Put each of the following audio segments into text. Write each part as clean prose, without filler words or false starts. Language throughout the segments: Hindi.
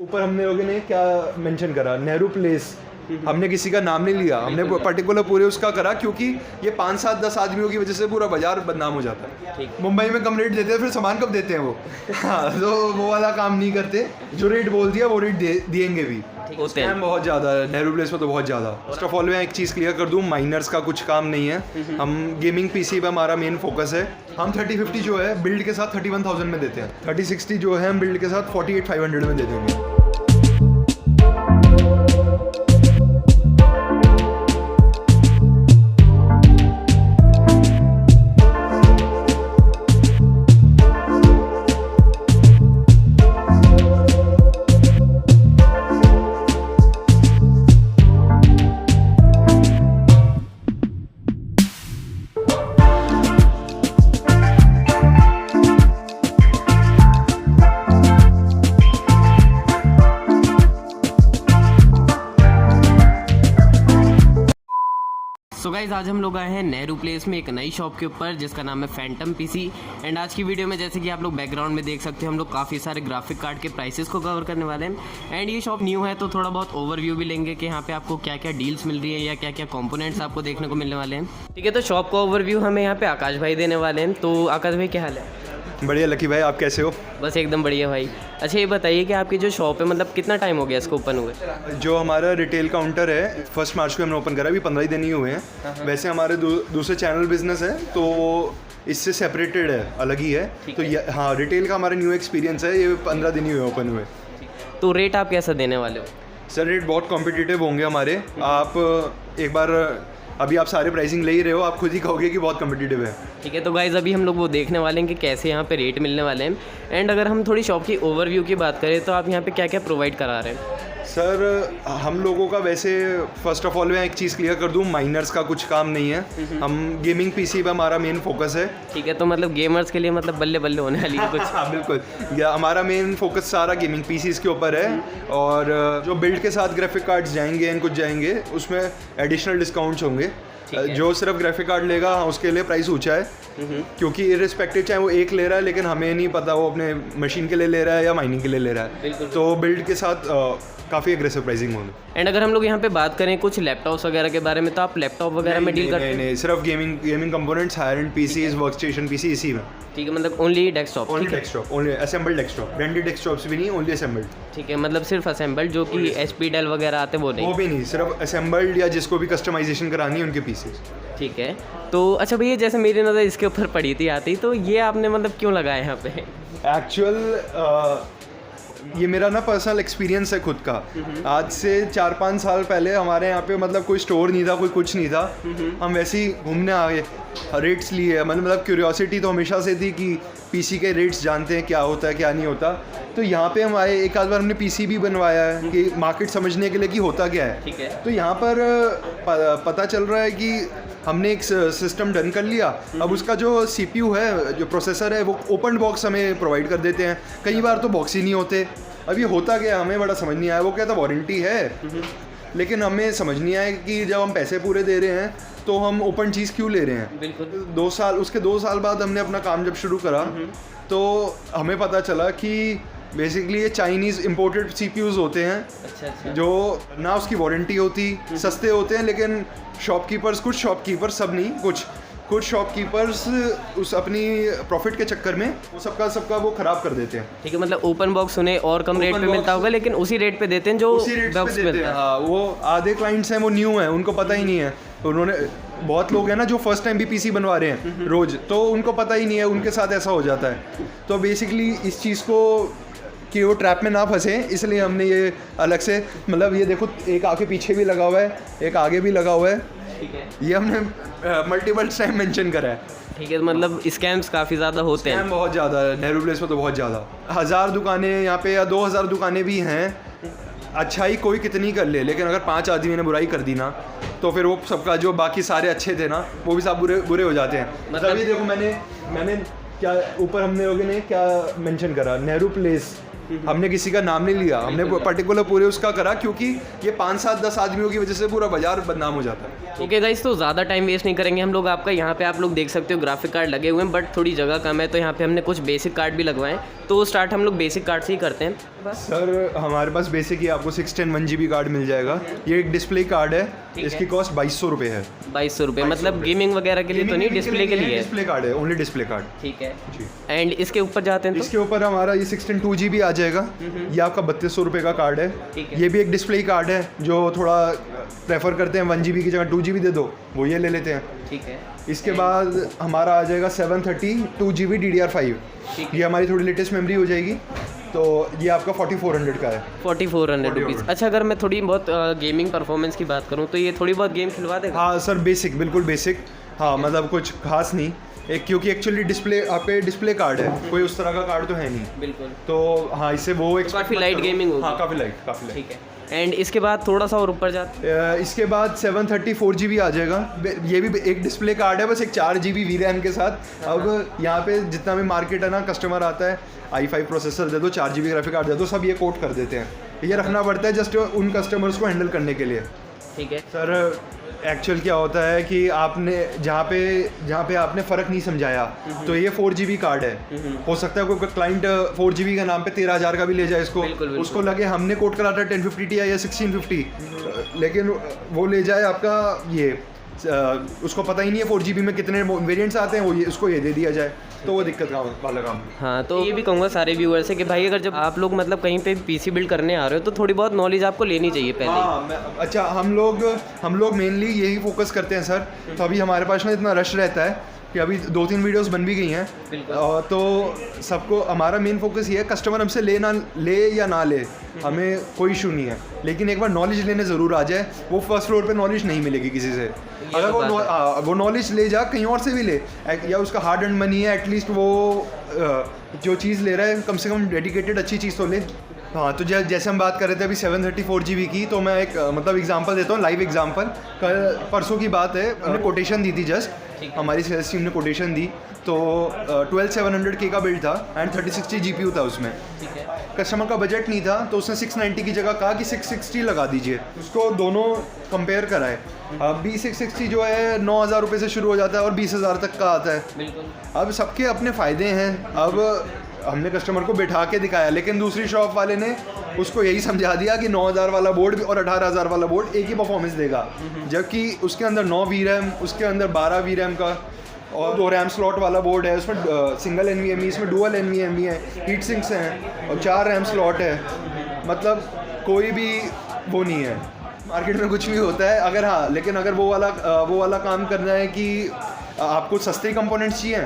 ऊपर हमने लोगों ने क्या मेंशन करा, नेहरू प्लेस। हमने किसी का नाम नहीं लिया, हमने पर्टिकुलर पूरे उसका करा, क्योंकि ये 5-7-10 आदमियों की वजह से पूरा बाजार बदनाम हो जाता है। मुंबई में कम रेट देते हैं, फिर सामान कब देते हैं वो। हाँ, तो वो वाला काम नहीं करते, जो रेट बोल दिया वो रेट दिएंगे भी। स्कैम बहुत ज़्यादा है नेहरू प्लेस में, तो बहुत ज़्यादा। फर्स्ट ऑफ ऑल मैं एक चीज़ क्लियर कर दूँ, माइनर्स का कुछ काम नहीं है। हम गेमिंग पीसी पे हमारा मेन फोकस है। हम 3050 जो है बिल्ड के साथ 31,000 में देते हैं, 3060 जो है हम बिल्ड के साथ 48,500 में दे देंगे। सो गाइज आज हम लोग आए हैं नेहरू प्लेस में एक नई शॉप के ऊपर जिसका नाम है फैंटम पीसी। एंड आज की वीडियो में जैसे कि आप लोग बैकग्राउंड में देख सकते हो, हम लोग काफ़ी सारे ग्राफिक कार्ड के प्राइसेस को कवर करने वाले हैं। एंड ये शॉप न्यू है तो थोड़ा बहुत ओवरव्यू भी लेंगे कि यहाँ पे आपको क्या क्या डील्स मिल रही है या क्या क्या कंपोनेंट्स आपको देखने को मिलने वाले हैं। ठीक है, तो शॉप का ओवरव्यू हमें यहाँ पे आकाश भाई देने वाले हैं। तो आकाश भाई क्या हाल है? बढ़िया लकी भाई, आप कैसे हो? बस एकदम बढ़िया भाई। अच्छा ये बताइए कि आपकी जो शॉप है मतलब कितना टाइम हो गया इसको ओपन हुए? जो हमारा रिटेल काउंटर है 1 मार्च को हमने ओपन करा, अभी 15 ही दिन ही हुए हैं। वैसे हमारे दूसरे चैनल बिजनेस है तो इससे सेपरेटेड है, अलग ही है। तो हाँ, रिटेल का हमारा न्यू एक्सपीरियंस है, ये 15 दिन ही हुए ओपन हुए। तो रेट आप कैसा देने वाले हो? सर रेट बहुत कॉम्पिटिटिव होंगे हमारे। आप एक बार, अभी आप सारे प्राइसिंग ले ही रहे हो, आप खुद ही कहोगे कि बहुत कॉम्पिटिटिव है। ठीक है, तो गाइज़ अभी हम लोग वो देखने वाले हैं कि कैसे यहाँ पे रेट मिलने वाले हैं। एंड अगर हम थोड़ी शॉप की ओवरव्यू की बात करें तो आप यहाँ पे क्या क्या प्रोवाइड करा रहे हैं? सर हम लोगों का वैसे फर्स्ट ऑफ ऑल मैं एक चीज़ क्लियर कर दूँ, माइनर्स का कुछ काम नहीं है। हम गेमिंग पीसी पे हमारा मेन फोकस है। ठीक है, तो मतलब गेमर्स के लिए मतलब बल्ले बल्ले होने वाली है कुछ? हाँ बिल्कुल, हमारा मेन फोकस सारा गेमिंग पीसीज के ऊपर है। और जो बिल्ड के साथ ग्राफिक कार्ड्स जाएंगे एंड कुछ जाएंगे उसमें एडिशनल डिस्काउंट्स होंगे। जो सिर्फ ग्राफिक कार्ड लेगा उसके लिए प्राइस ऊंचा है, क्योंकि इररिस्पेक्टिव चाहे वो एक ले रहा है, लेकिन हमें नहीं पता वो अपने मशीन के लिए ले रहा है या माइनिंग के लिए ले रहा है। तो बिल्ड के साथ काफ़ी एग्रेसिव प्राइसिंग होगी। एंड अगर हम लोग यहाँ पे बात करें कुछ लैपटॉप्स वगैरह के बारे में, तो आप लैपटॉप वगैरह में डील करते हैं? नहीं, सिर्फ gaming components, higher end PCs, workstation PC, इसी में। ठीक है, मतलब only desktop? Only desktop, only assembled desktop, branded desktops भी नहीं, ओनली असेंबल्ड। ठीक है, मतलब सिर्फ असेंबल्ड, जो कि एचपी डेल वगैरह आते वो नहीं? वो भी नहीं, सिर्फ असेंबल्ड या जिसको भी कस्टमाइजेशन करानी है उनके पीसीज। ठीक है, तो अच्छा भैया जैसे मेरी नज़र इसके ऊपर पड़ी थी आती, तो ये आपने मतलब क्यों लगाया यहाँ पे? एक्चुअल ये मेरा ना पर्सनल एक्सपीरियंस है खुद का। आज से 4-5 साल पहले हमारे यहाँ पे मतलब कोई स्टोर नहीं था, कोई कुछ नहीं था। हम वैसे ही घूमने आ गए, रेट्स लिए, मतलब क्यूरियोसिटी तो हमेशा से थी कि पीसी के रेट्स जानते हैं क्या होता है क्या नहीं होता। तो यहाँ पे हम आए, एक आध बार हमने पीसी भी बनवाया है कि मार्केट समझने के लिए कि होता क्या है। ठीक है, तो यहाँ पर पता चल रहा है कि हमने एक सिस्टम डन कर लिया। अब उसका जो सीपीयू है, जो प्रोसेसर है, वो ओपन बॉक्स हमें प्रोवाइड कर देते हैं। कई बार तो बॉक्स ही नहीं होते। अब ये होता क्या, हमें बड़ा समझ नहीं आया। वो कहता वारंटी है, लेकिन हमें समझ नहीं आया कि जब हम पैसे पूरे दे रहे हैं तो हम ओपन चीज़ क्यों ले रहे हैं। बिल्कुल। 2 साल बाद हमने अपना काम जब शुरू करा तो हमें पता चला कि बेसिकली ये चाइनीज़ इम्पोर्टेड सीपीयूज़ होते हैं। अच्छा। जो ना उसकी वारंटी होती, सस्ते होते हैं, लेकिन शॉपकीपर्स, कुछ शॉपकीपर्स, सब नहीं, कुछ शॉपकीपर्स उस अपनी प्रॉफिट के चक्कर में वो सबका वो ख़राब कर देते हैं। ठीक है, मतलब ओपन बॉक्स उन्हें और कम रेट पे मिलता होगा, लेकिन उसी रेट पे देते हैं जो उसी रेट पे देते हैं। हाँ, वो आधे क्लाइंट्स हैं वो न्यू हैं, उनको पता ही नहीं है। उन्होंने, बहुत लोग हैं ना जो फर्स्ट टाइम भी पीसी बनवा रहे हैं रोज़, तो उनको पता ही नहीं है, उनके साथ ऐसा हो जाता है। तो बेसिकली इस चीज़ को कि वो ट्रैप में ना फंसे, इसलिए हमने ये अलग से, मतलब ये देखो, एक आगे पीछे भी लगा हुआ है, एक आगे भी लगा हुआ है। ठीक है, ये हमने मल्टीपल टाइम मेंशन करा है। ठीक है, मतलब स्कैम्स काफ़ी ज़्यादा होते हैं? बहुत ज़्यादा है नेहरू प्लेस में, तो बहुत ज़्यादा। 1000 दुकानें यहाँ पे या 2000 दुकानें भी हैं। अच्छाई कोई कितनी कर ले, लेकिन अगर 5 आदमी ने बुराई कर दी ना, तो फिर वो सबका जो बाकी सारे अच्छे थे ना, वो भी सब बुरे हो जाते हैं। मतलब ये देखो, मैंने क्या ऊपर हमने लोगों ने क्या मेंशन करा, नेहरू प्लेस। हमने किसी का नाम नहीं लिया, हमने पर्टिकुलर पूरे उसका करा, क्योंकि ये 5 7 10 आदमियों की वजह से पूरा बाजार बदनाम हो जाता है। ओके गाइस, तो ज़्यादा टाइम वेस्ट नहीं करेंगे हम लोग। आपका यहाँ पे आप लोग देख सकते हो ग्राफिक कार्ड लगे हुए हैं, बट थोड़ी जगह कम है, तो यहाँ पे हमने कुछ बेसिक कार्ड भी लगवाए। तो स्टार्ट हम लोग बेसिक कार्ड से ही करते हैं। सर हमारे पास बेसिक ही आपको 610 1GB कार्ड मिल जाएगा। ये एक डिस्प्ले कार्ड है, इसकी कॉस्ट 2200 रुपये है। 2200 रुपये, मतलब गेमिंग वगैरह के लिए तो नहीं, डिस्प्ले के लिए? डिस्प्ले कार्ड है, ओनली डिस्प्ले कार्ड। ठीक है जी। एंड इसके ऊपर जाते हैं तो इसके ऊपर हमारा ये 610 2GB आ जाएगा। ये आपका 3200 रुपये का कार्ड है। ठीक है। ये भी एक डिस्प्ले कार्ड है, जो थोड़ा प्रेफर करते हैं 1GB की जगह 2GB दे दो, वो ये ले लेते हैं। ठीक है। इसके बाद हमारा आ जाएगा 730 2GB DDR5। ये हमारी थोड़ी लेटेस्ट मेमोरी हो जाएगी, तो ये आपका 4400 का है। 4400 रुपीज़। अच्छा, अगर मैं थोड़ी बहुत गेमिंग परफॉर्मेंस की बात करूँ तो ये थोड़ी बहुत गेम खिलवा देगा? हाँ सर, बेसिक, बिल्कुल बेसिक। हाँ मतलब कुछ खास नहीं एक, क्योंकि एक्चुअली डिस्प्ले आपके डिस्प्ले कार्ड है, कोई उस तरह का कार्ड तो है नहीं। बिल्कुल। तो हाँ, इससे वो काफ़ी लाइट गेमिंग होगी। हाँ काफ़ी लाइट, काफ़ी लाइट। ठीक है। एंड इसके बाद थोड़ा सा और ऊपर जाते, इसके बाद 730 4GB आ जाएगा। ये भी एक डिस्प्ले कार्ड है, बस एक 4GB VRAM के साथ। अब यहाँ पे जितना भी मार्केट है ना, कस्टमर आता है i5 प्रोसेसर दे दो, 4GB ग्राफिक कार्ड दे दो, सब ये कोट कर देते हैं। ये रखना पड़ता है जस्ट उन कस्टमर्स को हैंडल करने के लिए। ठीक है सर एक्चुअल क्या होता है कि आपने जहाँ पे आपने फ़र्क नहीं समझाया, तो ये 4GB कार्ड है। हो सकता है कोई क्लाइंट 4GB का नाम पे 13,000 का भी ले जाए इसको। बिल्कुल। उसको लगे हमने कोट करा था 1050 Ti या 1650, लेकिन वो ले जाए आपका ये उसको पता ही नहीं है 4GB में कितने वेरिएंट्स आते हैं, वो ये उसको ये दे दिया जाए, तो वो दिक्कत वाला काम। हाँ, तो ये भी कहूँगा सारे व्यूअर्स से कि भाई अगर जब आप लोग मतलब कहीं पे पीसी बिल्ड करने आ रहे हो तो थोड़ी बहुत नॉलेज आपको लेनी चाहिए पहले। हाँ, अच्छा हम लोग मेनली यही फोकस करते हैं सर। तो अभी हमारे पास ना इतना रश रहता है कि अभी 2-3 वीडियोस बन भी गई हैं, तो सबको हमारा मेन फोकस ये है, कस्टमर हमसे ले या ना ले, हमें कोई इशू नहीं है, लेकिन एक बार नॉलेज लेने ज़रूर आ जाए। वो फर्स्ट फ्लोर पे नॉलेज नहीं मिलेगी किसी से। अगर वो नॉलेज ले जा कहीं और से भी ले, या उसका हार्ड एंड मनी है, एटलीस्ट वो जो चीज़ ले रहा है कम से कम डेडिकेटेड अच्छी चीज़ तो ले। हाँ, तो जैसे हम बात कर रहे थे अभी 730 4GB की, तो मैं एक मतलब एग्जांपल देता हूँ, लाइव एग्जांपल। कल परसों की बात है, हमने कोटेशन दी थी, जस्ट हमारी सेल्स टीम ने कोटेशन दी, तो 12700K का बिल्ड था एंड 3060 GPU था उसमें। ठीक है। कस्टमर का बजट नहीं था, तो उसने 690 की जगह कहा कि 660 लगा दीजिए। उसको दोनों कंपेयर कराए। अभी 660 जो है 9,000 रुपये से शुरू हो जाता है और 20,000 तक का आता है। बिल्कुल। अब सबके अपने फ़ायदे हैं। अब हमने कस्टमर को बैठा के दिखाया, लेकिन दूसरी शॉप वाले ने उसको यही समझा दिया कि 9,000 वाला बोर्ड और 18,000 वाला बोर्ड एक ही परफॉर्मेंस देगा, जबकि उसके अंदर 9 VRAM, उसके अंदर 12 VRAM का और 2 RAM स्लॉट वाला बोर्ड है। उसमें सिंगल NVMe, इसमें डुअल NVMe है, हीट सिंक्स हैं और 4 RAM स्लॉट है। मतलब कोई भी वो नहीं है, मार्केट में कुछ भी होता है। अगर हाँ, लेकिन अगर वो वाला काम करना है कि आपको सस्ते कंपोनेंट्स चाहिए,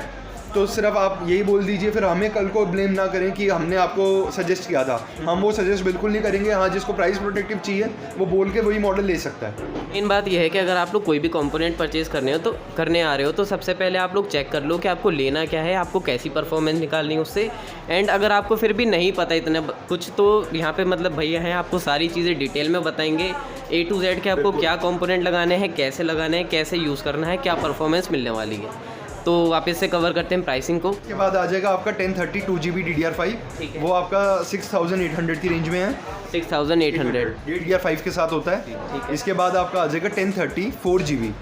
तो सिर्फ आप यही बोल दीजिए, फिर हमें कल को ब्लेम ना करें कि हमने आपको सजेस्ट किया था। हम वो सजेस्ट बिल्कुल नहीं करेंगे। हाँ, जिसको प्राइस प्रोटेक्टिव चाहिए वो बोल के वही मॉडल ले सकता है। इन बात यह है कि अगर आप लोग कोई भी कंपोनेंट परचेज़ करने आ रहे हो तो सबसे पहले आप लोग चेक कर लो कि आपको लेना क्या है, आपको कैसी परफॉर्मेंस निकालनी है उससे। एंड अगर आपको फिर भी नहीं पता इतना कुछ, तो यहाँ पे मतलब भैया हैं, आपको सारी चीज़ें डिटेल में बताएंगे, A to Z के आपको क्या कंपोनेंट लगाने हैं, कैसे लगाने हैं, कैसे यूज़ करना है, क्या परफॉर्मेंस मिलने वाली है। तो वापस से कवर करते हैं प्राइसिंग को। उसके बाद आ जाएगा आपका 1030 2GB DDR5। वो आपका 6,800 की रेंज में है। 6,800 ये DDR5 के साथ होता है। इसके बाद आपका आ जाएगा 1030 4GB।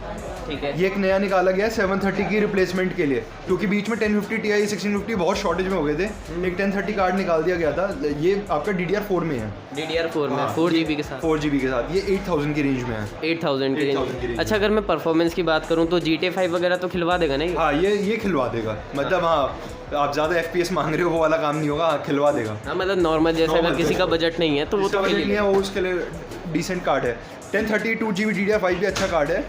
ठीक है। ये एक नया निकाला गया है 730 की रिप्लेसमेंट के लिए, क्योंकि बीच में 1050 Ti 1650 बहुत शॉर्टेज में हो गए थे। एक 1030 कार्ड निकाल दिया गया था। ये आपका DDR4 में है। DDR4 में 4GB के साथ। 4GB के साथ ये 8,000 की रेंज में है। 8,000 की रेंज। अच्छा, अगर मैं परफॉर्मेंस की बात करूँ तो GTA 5 वगैरह तो खिलवा देगा नहीं? हाँ, ये खिलवा देगा। मतलब हाँ, आप ज़्यादा FPS मांग रहे हो, वो वाला काम नहीं होगा। हाँ, खिलवा देगा। हाँ, मतलब नॉर्मल जैसे अगर किसी का बजट नहीं है तो वो तो बजट नहीं है, वो उसके लिए डिसेंट कार्ड है। 1030 2GB DDR5 भी अच्छा कार्ड है।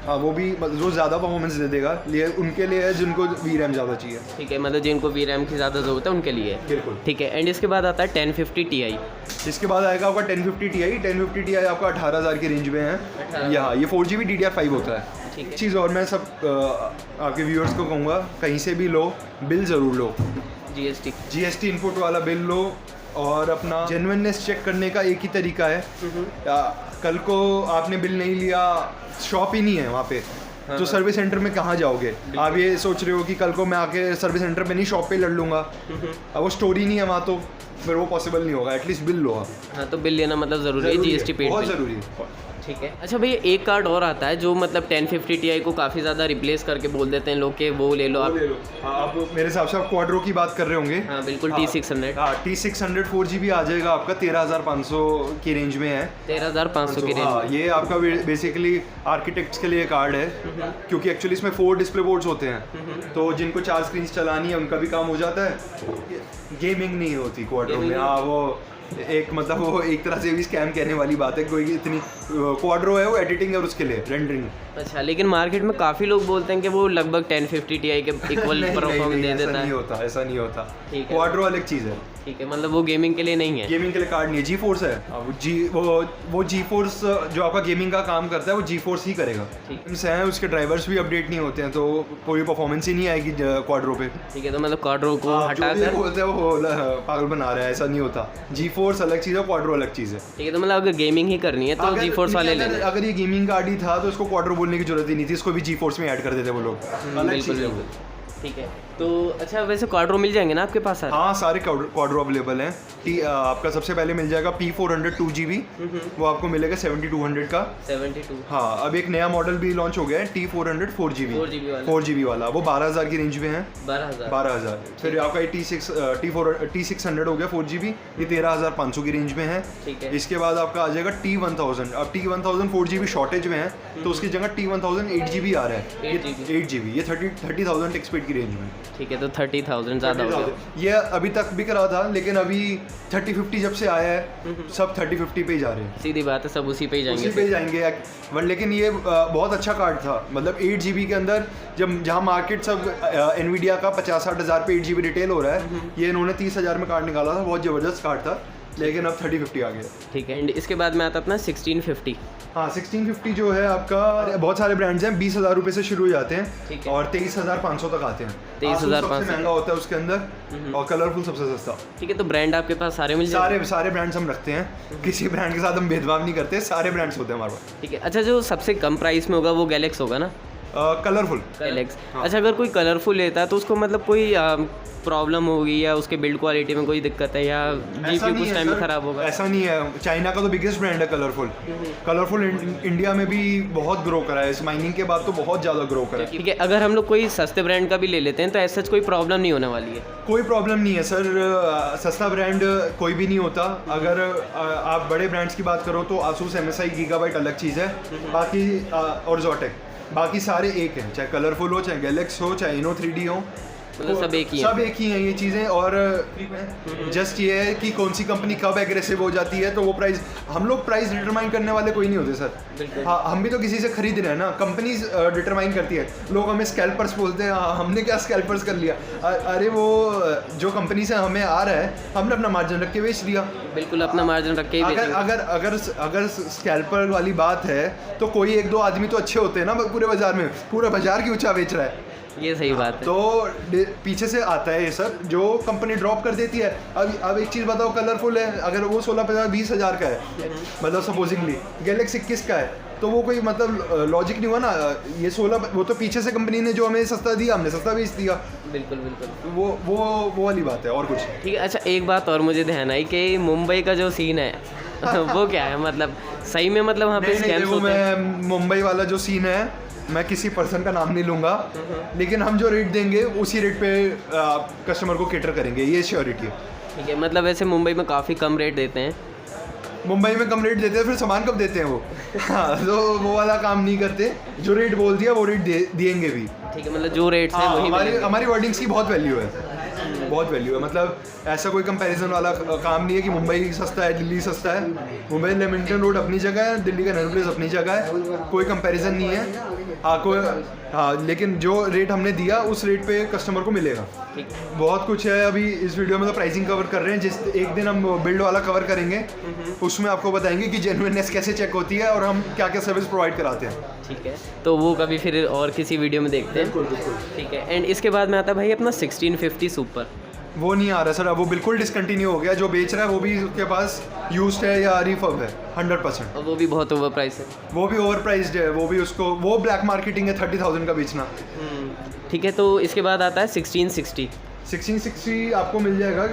हाँ, वो भी जो ज़्यादा परफॉर्मेंस दे देगा, उनके लिए है जिनको VRAM ज़्यादा चाहिए। ठीक है, मतलब जिनको VRAM की ज़्यादा ज़रूरत है उनके लिए। बिल्कुल। ठीक है। एंड इसके बाद आता है 1050 Ti। इसके बाद आएगा आपका 1050 Ti। 1050 Ti आपका 18,000 की रेंज में है। यहाँ ये 4GB DDR5 होता है। ठीक है। चीज़ और मैं सब आपके व्यूअर्स को कहूँगा, कहीं से भी लो, बिल ज़रूर लो। GST इनपुट वाला बिल लो, और अपना जेन्युइननेस चेक करने का एक ही तरीका है। कल को आपने बिल नहीं लिया, शॉप ही नहीं है वहाँ पे, तो सर्विस सेंटर में कहाँ जाओगे? आप ये सोच रहे हो कि कल को मैं आके सर्विस सेंटर पे नहीं, शॉप पे लड़ लूँगा। अब वो स्टोरी नहीं है वहाँ, तो फिर वो पॉसिबल नहीं होगा, एटलीस्ट बिल लो आप। हाँ, तो बिल लेना मतलब ज़रूरी है, जीएसटी पेड बहुत बिल। ज़रूरी है। ठीक है। अच्छा भैया, एक कार्ड और आता है जो मतलब 1050 Ti को काफ़ी ज़्यादा रिप्लेस करके बोल देते हैं लोग कि वो ले लो आप। ले लो। हाँ, आप मेरे हिसाब से आप क्वाड्रो की बात कर रहे होंगे। हाँ बिल्कुल, T600। हाँ, T600 4GB आ जाएगा आपका, 13,500 की रेंज में है। 13,500 की रेंज। हाँ, ये आपका बेसिकली आर्किटेक्ट्स के लिए कार्ड है, क्योंकि एक्चुअली इसमें 4 डिस्प्ले बोर्ड्स होते हैं, तो जिनको 4 स्क्रीन चलानी है उनका भी काम हो जाता है। गेमिंग नहीं होती क्वाड्रो में। हाँ, वो एक मतलब वो एक तरह से भी स्कैम कहने वाली बात है। कोई इतनी क्वाड्रो है वो एडिटिंग है उसके लिए, रेंडरिंग। अच्छा, लेकिन मार्केट में काफ़ी लोग बोलते हैं कि वो लगभग 1050 Ti के इक्वल परफॉर्मेंस दे देता है। नहीं होता, ऐसा नहीं होता। ठीक है। क्वाड्रो अलग चीज़ है। ठीक है, मतलब वो गेमिंग के लिए नहीं है। गेमिंग के लिए कार्ड नहीं है, जी फोर्स है। वो जी फोर्स जो आपका गेमिंग का काम करता है वो जी फोर्स ही करेगा। ठीक है, उसके ड्राइवर्स भी अपडेट नहीं होते हैं, तो पूरी परफॉर्मेंस ही नहीं आएगी क्वाड्रो पे। ठीक है, तो मतलब क्वाड्रो को जो हटा भी कर। बोलते हैं वो पागल बना रहा है, ऐसा नहीं होता। जी फोर्स अलग चीज़ है, क्वाड्रो अलग चीज़ है। ठीक है, तो मतलब अगर गेमिंग ही करनी है तो जी फोर्स वाले ले लें। अगर ये गेमिंग कार्ड ही था तो इसको क्वाड्रो बोलने की जरूरत ही नहीं थी, इसको भी जी फोर्स में ऐड कर देते वो लोग। अलग बिल्कुल चीज़ है वो। बिल्कुल। ठीक है, तो अच्छा वैसे क्वाड्रो मिल जाएंगे ना आपके पास सारे? हाँ, सारे क्वाड्रो अवेलेबल हैं। आपका सबसे पहले मिल जाएगा P400 2GB, वो आपको मिलेगा 7200 का। 72। हाँ, अब एक नया मॉडल भी लॉन्च हो गया है T400 4GB 4GB वाला, वो 12,000 की रेंज में है। 12,000। फिर आपका ये T600 हो गया 4GB, ये 13,500 की रेंज में है। ठीक है। इसके बाद आपका आ जाएगा T1000। अब T1000 4GB शॉर्टेज में है, तो उसकी जगह T1000 8GB आ रहा है। 8GB, ये 30,000 टेक्सपेड की रेंज में। ठीक है, तो 30,000 ज़्यादा हो गया। ये अभी तक बिक रहा था, लेकिन अभी 3050 जब से आया है सब 3050 पे ही जा रहे हैं। सीधी बात है, सब उसी पे ही उसी जाएंगे। पे ही जाएंगे। लेकिन ये बहुत अच्छा कार्ड था, मतलब 8GB के अंदर जहाँ मार्केट सब एनवीडिया का 50-60 हज़ार पे 8GB रिटेल हो रहा है, ये इन्होंने 30,000 में कार्ड निकाला था। बहुत ज़बरदस्त कार्ड था, लेकिन अब 3050 आ गया। ठीक है, एंड इसके बाद में आता अपना 1650। हाँ, 1650 जो है आपका, बहुत सारे ब्रांड्स हैं, 20,000 रुपये से शुरू हो जाते हैं और 23,500 तक आते हैं। 23,500 सबसे महंगा होता है उसके अंदर, और कलरफुल सबसे सस्ता। ठीक है, तो ब्रांड आपके पास सारे मिल जाएंगे? सारे ब्रांड्स हम रखते हैं, किसी ब्रांड के साथ हम भेदभाव नहीं करते, सारे ब्रांड्स होते हैं हमारे पास। ठीक है। अच्छा, जो सबसे कम प्राइस में होगा वो गैलेक्स होगा ना? कलरफुल गैलेक्स। अच्छा, अगर कोई कलरफुल लेता है तो उसको मतलब कोई प्रॉब्लम होगी या उसके बिल्ड क्वालिटी में कोई दिक्कत है, या जीपीयू कुछ टाइम में ख़राब होगा? ऐसा नहीं है। चाइना का तो बिगेस्ट ब्रांड है कलरफुल इंडिया में भी बहुत ग्रो करा है, इस माइनिंग के बाद तो बहुत ज़्यादा ग्रो करा है। ठीक है, अगर हम लोग कोई सस्ते ब्रांड का भी ले लेते हैं तो ऐसा कोई प्रॉब्लम नहीं होने वाली है? कोई प्रॉब्लम नहीं है सर, सस्ता ब्रांड कोई भी नहीं होता। अगर आप बड़े ब्रांड्स की बात करो तो आसूस, MSI, गीगाबाइट अलग चीज़ है, बाकी और जोटेक, बाकी सारे एक हैं, चाहे कलरफुल हो, चाहे गैलेक्स हो, चाहे इनो 3D हो, मतलब सब एक ही है। सब एक ही हैं ये चीज़ें। और जस्ट ये है कि कौन सी कंपनी कब एग्रेसिव हो जाती है, तो वो प्राइस, हम लोग प्राइस डिटरमाइन करने वाले कोई नहीं होते सर। हाँ, हम भी तो किसी से खरीद रहे हैं ना, कंपनीज डिटरमाइन करती है। लोग हमें स्कैल्पर्स बोलते हैं, हमने क्या स्कैल्पर्स कर लिया? अरे वो जो कंपनी से हमें आ रहा है, हमने अपना मार्जिन रख के बेच दिया। बिल्कुल, अपना मार्जिन रख के ही बेचेंगे। अगर स्कैल्पर वाली बात है तो कोई 1-2 आदमी तो अच्छे होते हैं ना पूरे बाजार में, पूरा बाजार की ऊंचा बेच रहा है। ये सही बात है। तो पीछे से आता है ये सब, जो कंपनी ड्रॉप कर देती है। अब एक चीज़ बताओ, कलरफुल है, अगर वो 16-20 हज़ार का है, मतलब सपोजिंगली गैलेक्सी 21 का है, तो वो कोई मतलब लॉजिक नहीं हुआ ना। ये 16, वो तो पीछे से कंपनी ने जो हमें सस्ता दिया, हमने सस्ता बेच दिया। बिल्कुल बिल्कुल, वो वाली बात है, और कुछ। ठीक है। अच्छा, एक बात और मुझे ध्यान आई कि मुंबई का जो सीन है वो क्या है, मतलब सही में मतलब वहाँ पे स्कैम्स होते हैं? मैं मुंबई वाला जो सीन है, मैं किसी पर्सन का नाम नहीं लूँगा, लेकिन हम जो रेट देंगे उसी रेट पे कस्टमर को केटर करेंगे, ये श्योरिटी है। ठीक है, मतलब वैसे मुंबई में काफ़ी कम रेट देते हैं। मुंबई में कम रेट देते हैं, फिर सामान कब देते हैं वो? हाँ, तो वो वाला काम नहीं करते, जो रेट बोल दिया वो रेट दिएंगे भी। ठीक है, मतलब जो रेट है वही हमारी वर्डिंग्स की बहुत वैल्यू है, बहुत वैल्यू है। मतलब ऐसा कोई कंपैरिजन वाला काम नहीं है कि मुंबई सस्ता है, दिल्ली सस्ता है। मुंबई लेमिंगटन रोड अपनी जगह है, दिल्ली का नेहरू प्लेस अपनी जगह है, कोई कंपैरिजन नहीं है। हाँ, लेकिन जो रेट हमने दिया उस रेट पे कस्टमर को मिलेगा। बहुत कुछ है, अभी इस वीडियो में तो प्राइसिंग कवर कर रहे हैं, जिस एक दिन हम बिल्ड वाला कवर करेंगे, उसमें आपको बताएंगे कि जेन्युइननेस कैसे चेक होती है और हम क्या क्या सर्विस प्रोवाइड कराते हैं। ठीक है, तो वो कभी फिर और किसी वीडियो में देखते हैं। बिल्कुल। ठीक है, एंड इसके बाद में आता है भाई अपना 1650 सुपर। वो नहीं आ रहा सर, अब वो बिल्कुल डिसकंटिन्यू हो गया। जो बेच रहा है वो भी उसके पास यूज्ड है या रिफर्ब है 100%, और वो भी बहुत ओवर प्राइस है। वो भी ओवर प्राइस्ड है, वो ब्लैक मार्केटिंग है 30,000 का बेचना। ठीक है, तो इसके बाद आता है 1660। 1660 आपको मिल जाएगा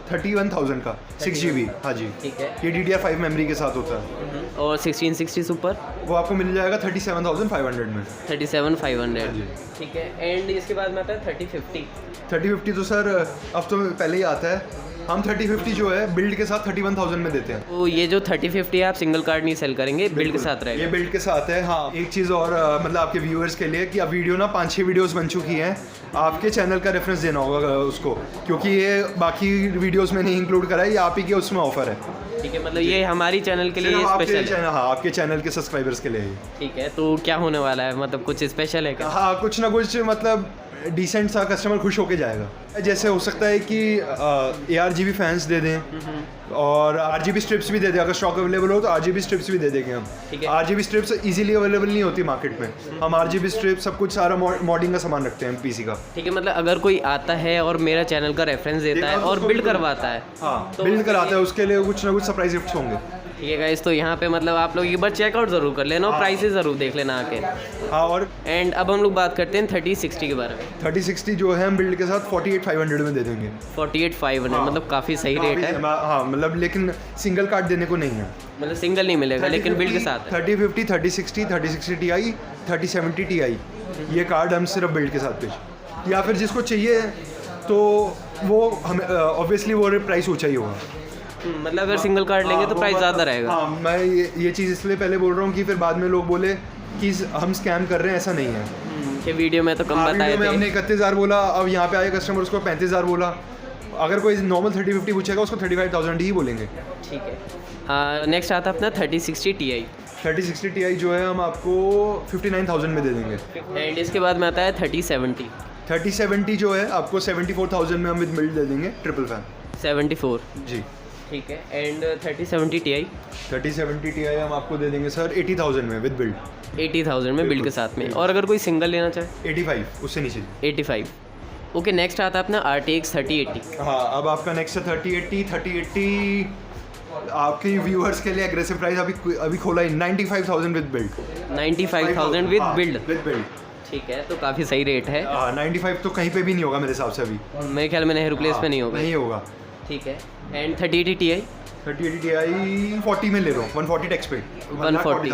31,000 का 6GB। हाँ जी, ठीक है। ये DDR5 मेमोरी के साथ होता है। और 1660 सुपर वो आपको मिल जाएगा 37,500 में। 37,500, जी। ठीक है। एंड इसके बाद में आता है 3050। 3050 तो सर अब तो पहले ही आता है। हम 3050 जो है बिल्ड के साथ 31,000 में देते हैं। तो ये जो 3050 है आप सिंगल कार्ड नहीं सेल करेंगे, बिल्ड के साथ रहेगा। ये बिल्ड के साथ है। हाँ, एक चीज़ और मतलब आपके व्यूअर्स के लिए कि अब वीडियो ना 5-6 वीडियोस बन चुकी हैं, आपके चैनल का रेफरेंस देना होगा उसको, क्योंकि ये बाकी वीडियोस में नहीं इंक्लूड करा है, ये आप ही के उसमें ऑफर है। ठीक है, मतलब ये हमारी चैनल के लिए आपके स्पेशल है। चैनल, हाँ आपके चैनल के सब्सक्राइबर्स के लिए। ठीक है, तो क्या होने वाला है, मतलब कुछ स्पेशल है क्या? हाँ, कुछ ना कुछ मतलब डिसेंट सा कस्टमर खुश होके जाएगा। जैसे हो सकता है कि ARGB फैंस दे दें और RGB स्ट्रिप्स भी दे दें, अगर स्टॉक अवेलेबल हो तो RGB स्ट्रिप्स भी दे देंगे हम। ठीक है। RGB स्ट्रिप्स इजीली अवेलेबल नहीं होती मार्केट में, हम RGB स्ट्रिप्स सब कुछ सारा मॉडिंग का सामान रखते हैं PC का। ठीक है, मतलब अगर कोई आता है और मेरा चैनल का रेफरेंस देता है और बिल्ड करवाता है, हाँ, तो बिल्ड कराता है, उसके लिए कुछ ना कुछ सरप्राइज गिफ्ट्स होंगे। ठीक है गाइस, तो यहाँ पे मतलब आप लोग एक बार चेकआउट ज़रूर कर लेना और प्राइसेस ज़रूर देख लेना आके। हाँ, और एंड अब हम लोग बात करते हैं 3060 के बारे में। 3060 जो है हम बिल्ड के साथ 48,500 में दे देंगे। 48,500, मतलब काफ़ी सही रेट है। हाँ, मतलब लेकिन सिंगल कार्ड देने को नहीं है, मतलब सिंगल नहीं मिलेगा, लेकिन बिल्ड के साथ है। 3050, 3060, 3060 Ti, 3070 Ti, ये कार्ड हम सिर्फ बिल्ड के साथ भेज, या फिर जिसको चाहिए तो वो हमें ऑब्वियसली वो प्राइस ऊंचा ही होगा। मतलब अगर सिंगल कार्ड लेंगे तो प्राइस ज़्यादा रहेगा। हाँ, मैं ये चीज़ इसलिए पहले बोल रहा हूँ कि फिर बाद में लोग बोले कि हम स्कैम कर रहे हैं, ऐसा नहीं है। कि वीडियो में तो कम बताए वीडियो में थे। हमने 31,000 बोला, अब यहाँ पे आए कस्टमर उसको 35,000 बोला। अगर कोई नॉर्मल 3050 पूछेगा उसको 35,000 ही बोलेंगे। ठीक है, नेक्स्ट आता है अपना 3060 Ti। 3060 Ti जो है हम आपको 59,000 में दे देंगे। एंड इसके बाद में आता है 3070। 3070 जो है आपको 74,000 में हम विद बिल्ड दे देंगे, ट्रिपल फैन। 74, जी। ठीक है। एंड 3070 Ti 3070 Ti हम आपको दे देंगे सर 80,000 में विद बिल्ड। 80,000 में बिल्ड के साथ में। और अगर कोई सिंगल लेना चाहे 85, उससे नीचे। 85। ओके, नेक्स्ट आता है अपना RTX 3080। हाँ, अब आपका नेक्स्ट है 3080 आपके व्यूअर्स के लिए एग्रेसिव प्राइस अभी खोला है 95,000 with build. 95,000 with build. With build, ठीक है, तो काफ़ी सही रेट है। 95 तो कहीं पे भी नहीं होगा मेरे हिसाब से अभी। मेरे ख्याल में नेहरू प्लेस पे नहीं होगा। नहीं होगा। ठीक है। एंड 3080 Ti 3080 Ti 40 में ले लो, 140 टैक्स पे, 140,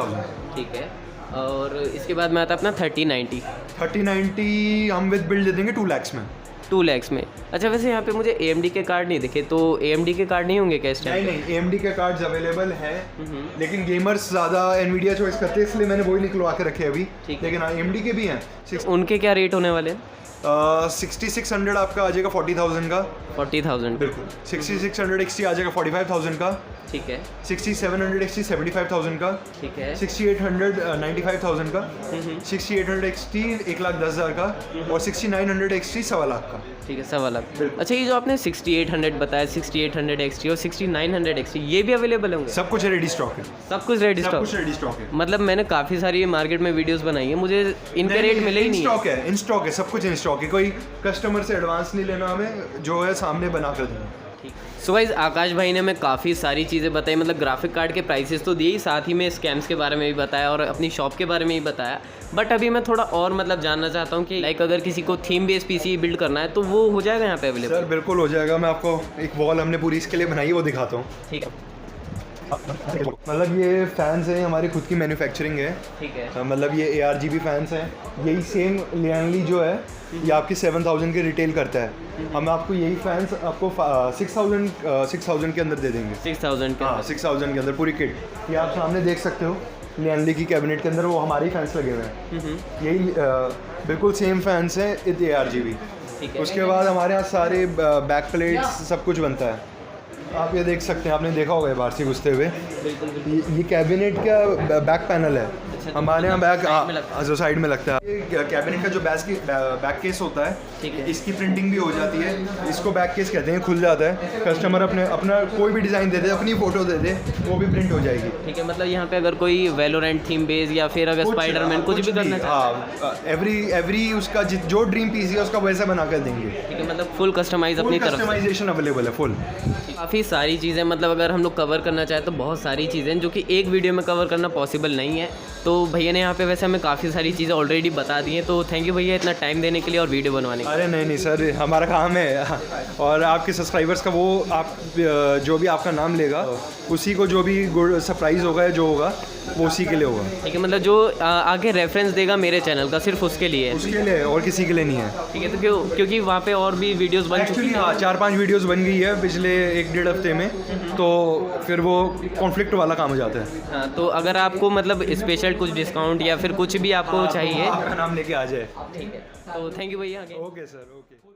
ठीक है। और इसके बाद में आता है अपना 3090। 3090 हम विद बिल्ड दे देंगे 2 lakhs में। 2 lakhs में। अच्छा, वैसे यहाँ पे मुझे AMD के कार्ड नहीं दिखे, तो AMD के कार्ड नहीं होंगे क्या इस टाइम? नहीं, AMD के कार्ड्स अवेलेबल हैं, लेकिन गेमर्स ज़्यादा NVIDIA चॉइस करते हैं, इसलिए मैंने वही निकलवा के रखे अभी। लेकिन हाँ, AMD के भी हैं। उनके क्या रेट होने वाले हैं? 6600 आपका आ जाएगा 40,000 का। 40,000, बिल्कुल। 6600 XT आ जाएगा 45,000 का। ठीक है। 6700 XT 75,000 का। ठीक है। 6800 95,000 का। 6800 XT 1,10,000 का। और 6900 XT 1.25 लाख का। ठीक है, 1.25 लाख। अच्छा, ये जो आपने 6800 बताया, 6800 XT और 6900 XT, ये भी अवेलेबल होंगे? सब कुछ रेडी स्टॉक है। सब कुछ रेडी सब स्टॉक? कुछ रेडी स्टॉक है। मतलब मैंने काफ़ी सारी मार्केट में वीडियोस बनाई है, मुझे इनके रेट मिले ही नहीं स्टॉक है, इन स्टॉक है, सब कुछ इन स्टॉक है। कोई कस्टमर से एडवांस नहीं लेना, हमें जो है सामने बना कर देना। सो गाइस, आकाश भाई ने हमें काफ़ी सारी चीज़ें बताई, मतलब ग्राफिक कार्ड के प्राइसेस तो दिए ही, साथ ही में स्कैम्स के बारे में भी बताया और अपनी शॉप के बारे में भी बताया। बट अभी मैं थोड़ा और मतलब जानना चाहता हूँ कि लाइक अगर किसी को थीम बेस्ड पीसी बिल्ड करना है तो वो हो जाएगा यहाँ पे अवेलेबल? सर बिल्कुल हो जाएगा। मैं आपको एक वॉल हमने पूरी इसके लिए बनाई है, वो दिखाता हूँ। ठीक है। मतलब ये फैंस हैं, हमारी खुद की मैन्युफैक्चरिंग है। ठीक है। मतलब ये ARGB फैंस हैं, यही सेम लियानली जो है ये आपकी 7,000 के रिटेल करता है। हम आपको यही फैंस आपको 6,000 के अंदर दे देंगे। 6,000 के? हाँ, 6,000 के अंदर पूरी किट। ये आप सामने देख सकते हो, लियानली की कैबिनेट के अंदर वो हमारे ही फैंस लगे हुए हैं। यही बिल्कुल सेम फैंस हैं विद ARGB। ठीक है। उसके बाद हमारे यहाँ सारे बैक प्लेट्स सब कुछ बनता है। आप ये देख सकते हैं, आपने देखा होगा बाहर से घुसते हुए। ये कैबिनेट का बैक पैनल है। हमारे यहाँ बैक जो साइड में लगता है। ये कैबिनेट का जो बैक केस होता है, ठीक है, इसकी प्रिंटिंग भी हो जाती है। इसको बैक केस कहते हैं, खुल जाता है। कस्टमर अपना कोई भी डिज़ाइन दे दे, अपनी फ़ोटो दे दे, वो भी प्रिंट हो जाएगी। ठीक है, मतलब यहाँ पे अगर कोई वैलोरेंट थीम बेस या फिर अगर स्पाइडरमैन कुछ भी करना चाहता है, एवरी उसका जो ड्रीम पीस है उसका वैसा बना कर देंगे। ठीक है, मतलब फुल कस्टमाइज अपनी तरफ से। कस्टमाइजेशन अवेलेबल है फुल। ठीक काफ़ी सारी चीज़ें, मतलब अगर हम लोग कवर करना चाहें तो बहुत सारी चीज़ें हैं जो कि एक वीडियो में कवर करना पॉसिबल नहीं है। तो भैया ने यहाँ पे वैसे हमें काफ़ी सारी चीज़ें ऑलरेडी बता दी हैं, तो थैंक यू भैया इतना टाइम देने के लिए और वीडियो बनवाने के लिए। अरे नहीं सर, हमारा काम है और आपके सब्सक्राइबर्स का वो आप जो भी आपका नाम लेगा उसी को जो भी सरप्राइज़ होगा या जो होगा वो उसी के लिए होगा। ठीक है, मतलब जो आगे रेफरेंस देगा मेरे चैनल का सिर्फ उसके लिए है। उसके लिए और किसी के लिए नहीं है। ठीक है, तो क्योंकि वहाँ पे और भी वीडियोस बन चुकी एक्चुअली हैं। हाँ 4-5 वीडियोस बन गई है पिछले 1-1.5 हफ्ते में, तो फिर वो कॉन्फ्लिक्ट वाला काम हो जाता है। हाँ, तो अगर आपको मतलब स्पेशल कुछ डिस्काउंट या फिर कुछ भी आपको चाहिए, आपका नाम लेके आ जाए। ठीक है, तो थैंक यू भैया। Okay sir, okay.